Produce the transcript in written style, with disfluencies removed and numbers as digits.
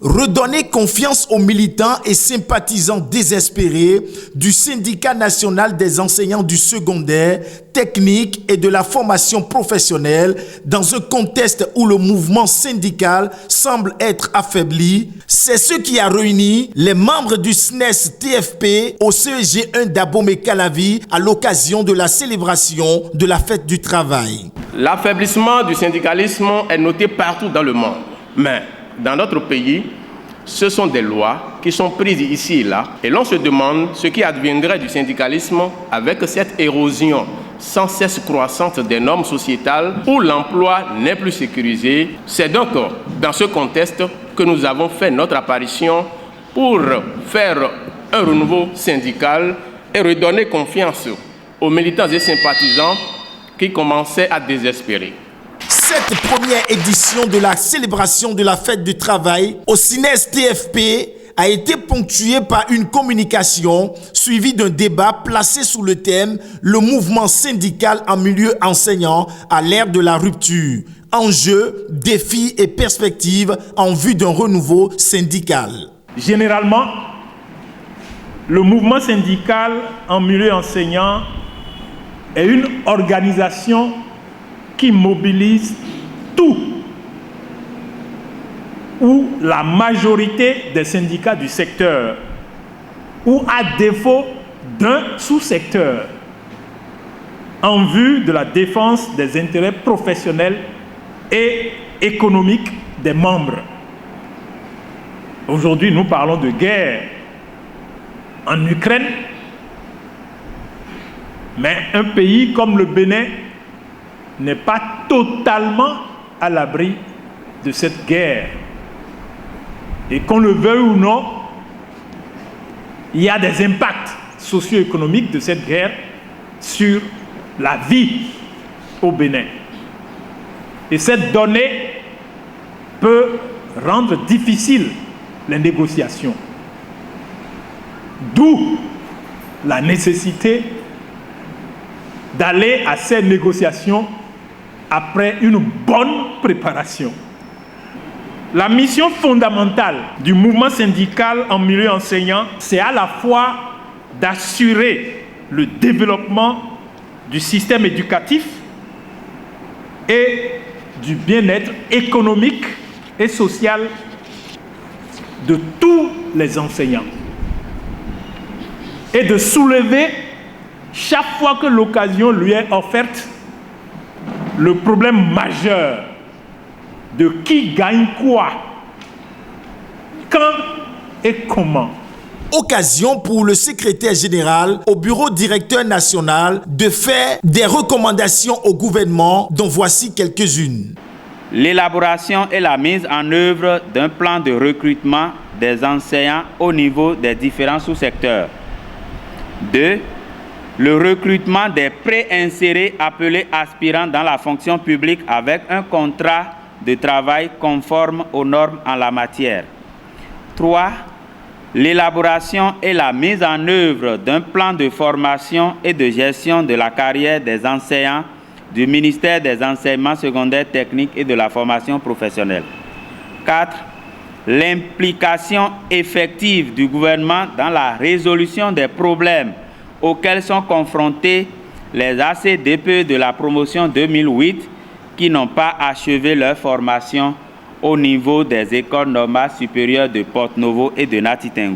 Redonner confiance aux militants et sympathisants désespérés du Syndicat national des enseignants du secondaire, technique et de la formation professionnelle dans un contexte où le mouvement syndical semble être affaibli, c'est ce qui a réuni les membres du SNES-TFP au CEG 1 d'Abomey-Calavi à l'occasion de la célébration de la fête du travail. L'affaiblissement du syndicalisme est noté partout dans le monde, mais dans notre pays, ce sont des lois qui sont prises ici et là, et l'on se demande ce qui adviendrait du syndicalisme avec cette érosion sans cesse croissante des normes sociétales où l'emploi n'est plus sécurisé. C'est donc dans ce contexte que nous avons fait notre apparition pour faire un renouveau syndical et redonner confiance aux militants et sympathisants qui commençaient à désespérer. Cette première édition de la célébration de la fête du travail au SNES-TFP a été ponctuée par une communication suivie d'un débat placé sous le thème « Le mouvement syndical en milieu enseignant à l'ère de la rupture. Enjeux, défis et perspectives en vue d'un renouveau syndical ». Généralement, le mouvement syndical en milieu enseignant est une organisation qui mobilise tout ou la majorité des syndicats du secteur ou à défaut d'un sous-secteur en vue de la défense des intérêts professionnels et économiques des membres. Aujourd'hui, nous parlons de guerre en Ukraine, mais un pays comme le Bénin n'est pas totalement à l'abri de cette guerre. Et qu'on le veuille ou non, il y a des impacts socio-économiques de cette guerre sur la vie au Bénin. Et cette donnée peut rendre difficile les négociations. D'où la nécessité d'aller à ces négociations après une bonne préparation. La mission fondamentale du mouvement syndical en milieu enseignant, c'est à la fois d'assurer le développement du système éducatif et du bien-être économique et social de tous les enseignants et de soulever chaque fois que l'occasion lui est offerte le problème majeur de qui gagne quoi, quand et comment. Occasion pour le secrétaire général au bureau directeur national de faire des recommandations au gouvernement dont voici quelques-unes. L'élaboration et la mise en œuvre d'un plan de recrutement des enseignants au niveau des différents sous-secteurs. 2. Le recrutement des pré-insérés appelés aspirants dans la fonction publique avec un contrat de travail conforme aux normes en la matière. 3. L'élaboration et la mise en œuvre d'un plan de formation et de gestion de la carrière des enseignants du ministère des enseignements secondaires techniques et de la formation professionnelle. 4. L'implication effective du gouvernement dans la résolution des problèmes auxquels sont confrontés les ACDPE de la promotion 2008 qui n'ont pas achevé leur formation au niveau des écoles normales supérieures de Porto-Novo et de Natitingou.